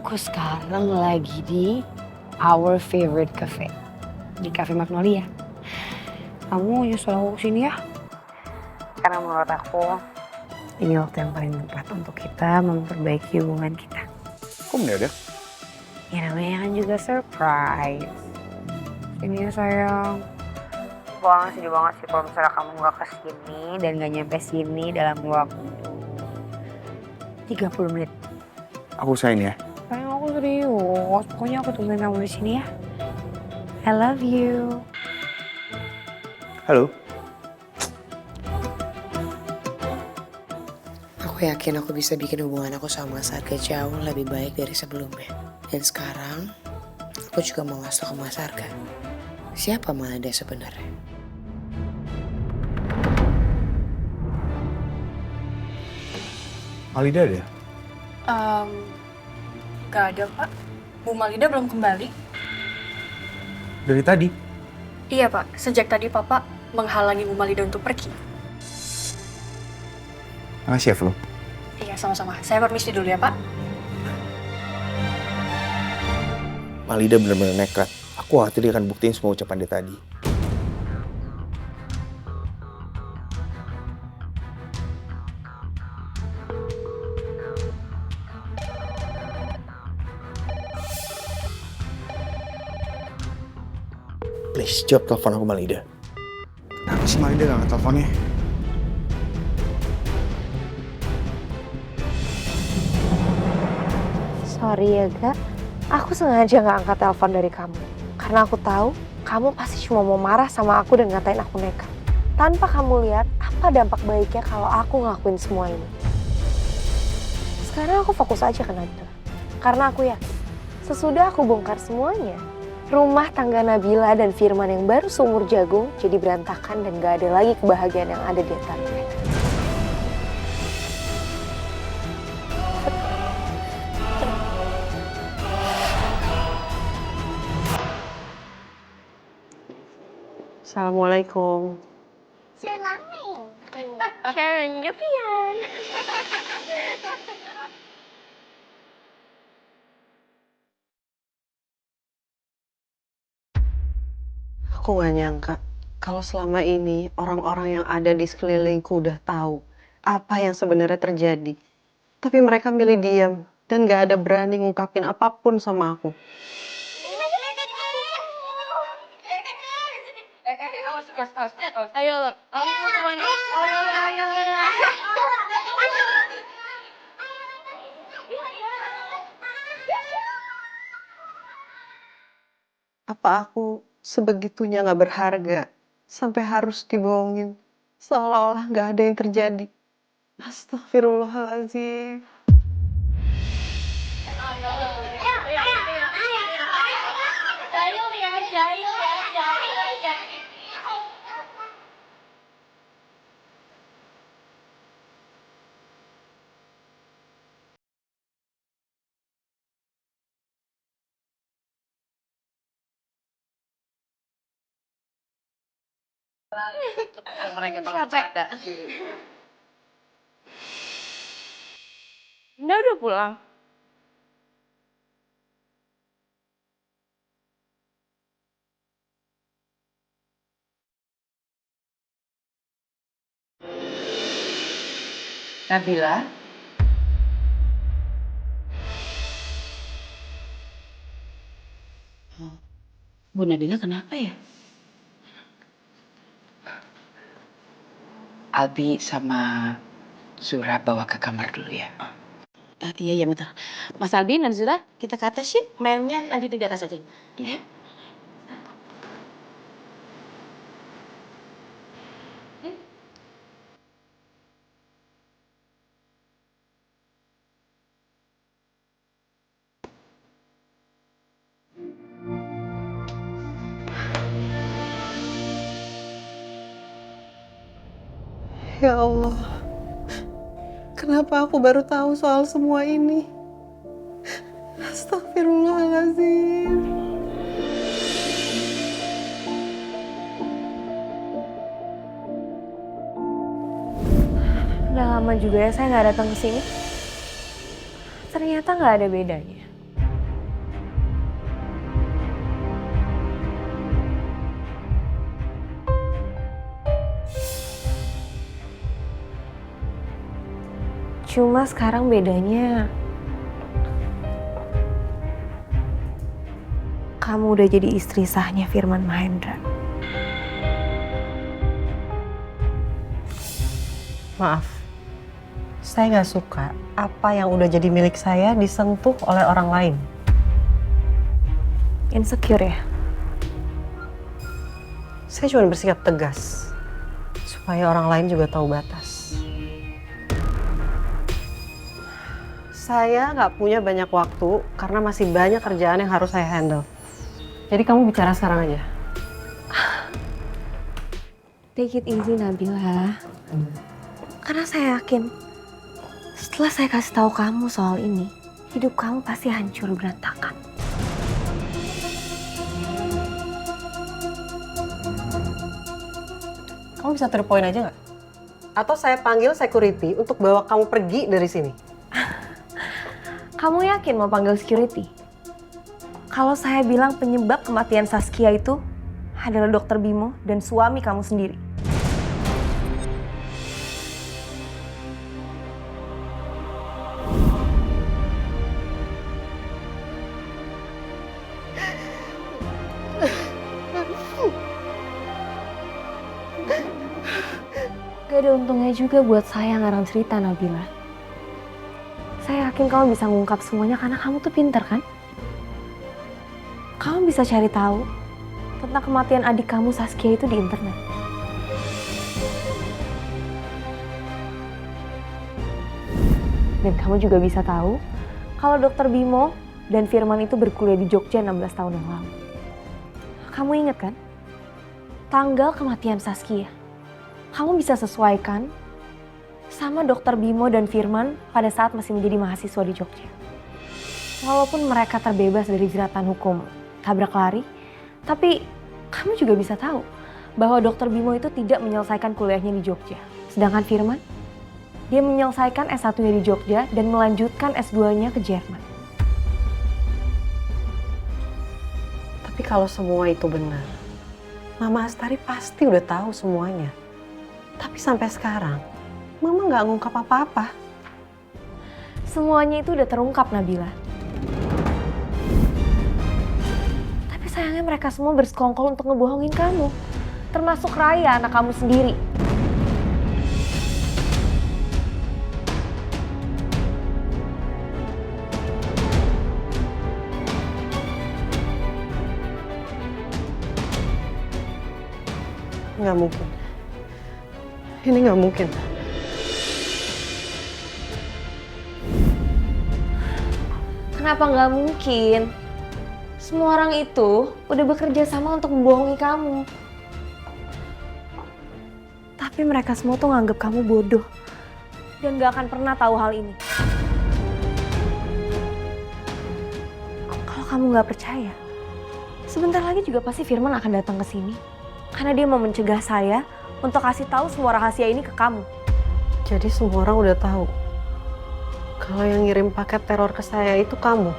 Aku sekarang lagi di our favorite cafe, di Cafe Magnolia. Kamu nyusul aku sini ya? Karena menurut aku ini waktu yang paling tepat untuk kita memperbaiki hubungan kita. Kok mendadak? Ya namanya kan juga surprise. Ini ya sayang. Sedih banget sih kalau misalnya kamu gak kesini dan gak nyampe sini dalam waktu 30 menit. Aku usahain ya. Sayang aku serius, pokoknya aku tungguin kamu di sini ya. I love you. Halo. Aku yakin aku bisa bikin hubungan aku sama Mas Arga jauh lebih baik dari sebelumnya. Dan sekarang, aku juga mau ngasih tau ke Mas Arga. Siapa Malida sebenarnya? Malida ada? Gak ada, Pak. Bu Malida belum kembali. Dari tadi? Iya, Pak. Sejak tadi Papa menghalangi Bu Malida untuk pergi. Makasih ya, Flo. Iya, sama-sama. Saya permisi dulu ya, Pak. Malida bener-bener nekat. Aku khawatir dia akan buktiin semua ucapan dia tadi. Please, jawab telepon aku, Malida. Kenapa sih Malida gak angkat teleponnya? Sorry ya, Gak. Aku sengaja gak angkat telepon dari kamu. Karena aku tahu kamu pasti cuma mau marah sama aku dan ngatain aku nekat. Tanpa kamu lihat apa dampak baiknya kalau aku ngelakuin semua ini. Sekarang aku fokus aja ke Nabila. Karena aku yakin, sesudah aku bongkar semuanya, rumah tangga Nabila dan Firman yang baru seumur jagung jadi berantakan dan gak ada lagi kebahagiaan yang ada di antara mereka. Assalamualaikum. Aku gak nyangka kalau selama ini orang-orang yang ada di sekelilingku udah tahu apa yang sebenarnya terjadi. Tapi mereka milih diam dan gak ada berani ngungkapin apapun sama aku. Apa aku sebegitunya gak berharga sampai harus dibohongin seolah-olah gak ada yang terjadi. Astagfirullahaladzim. Bunda udah pulang? Nabila? Bu Nabila kenapa ya? Albi sama Zura bawa ke kamar dulu ya. Iya bentar. Mas Albi dan Zura, kita ke atas yuk. Mainnya lanjutin di atas aja. Ya. Ya Allah, kenapa aku baru tahu soal semua ini? Astagfirullahaladzim. Udah lama juga ya saya nggak datang ke sini. Ternyata nggak ada bedanya. Cuma sekarang bedanya kamu udah jadi istri sahnya Firman Mahendra. Maaf, saya nggak suka apa yang udah jadi milik saya disentuh oleh orang lain. Insecure ya? Saya cuma bersikap tegas, supaya orang lain juga tahu batas. Saya nggak punya banyak waktu karena masih banyak kerjaan yang harus saya handle. Jadi kamu bicara sekarang aja. Take it easy Nabila. Karena saya yakin setelah saya kasih tahu kamu soal ini, hidup kamu pasti hancur berantakan. Kamu bisa to the point aja nggak? Atau saya panggil security untuk bawa kamu pergi dari sini? Kamu yakin mau panggil security? Kalau saya bilang penyebab kematian Saskia itu adalah Dokter Bimo dan suami kamu sendiri. Gak ada untungnya juga buat saya ngarang cerita, Nabila. Saya yakin kamu bisa ngungkap semuanya karena kamu tuh pinter kan? Kamu bisa cari tahu tentang kematian adik kamu Saskia itu di internet. Dan kamu juga bisa tahu kalau Dokter Bimo dan Firman itu berkuliah di Jogja 16 tahun yang lalu. Kamu ingat kan? Tanggal kematian Saskia. Kamu bisa sesuaikan sama Dokter Bimo dan Firman pada saat masih menjadi mahasiswa di Jogja. Walaupun mereka terbebas dari jeratan hukum tabrak lari, tapi kamu juga bisa tahu bahwa Dokter Bimo itu tidak menyelesaikan kuliahnya di Jogja. Sedangkan Firman, dia menyelesaikan S1-nya di Jogja dan melanjutkan S2-nya ke Jerman. Tapi kalau semua itu benar, Mama Astari pasti udah tahu semuanya. Tapi sampai sekarang, Mama nggak ngungkap apa-apa. Semuanya itu udah terungkap, Nabila. Tapi sayangnya mereka semua bersekongkol untuk ngebohongin kamu. Termasuk Raya, anak kamu sendiri. Nggak mungkin. Ini nggak mungkin. Kenapa nggak mungkin? Semua orang itu udah bekerja sama untuk membohongi kamu. Tapi mereka semua tuh nganggap kamu bodoh. Dan gak akan pernah tahu hal ini. Kalau kamu nggak percaya, sebentar lagi juga pasti Firman akan datang ke sini. Karena dia mau mencegah saya untuk kasih tahu semua rahasia ini ke kamu. Jadi semua orang udah tahu kalau yang ngirim paket teror ke saya itu kamu.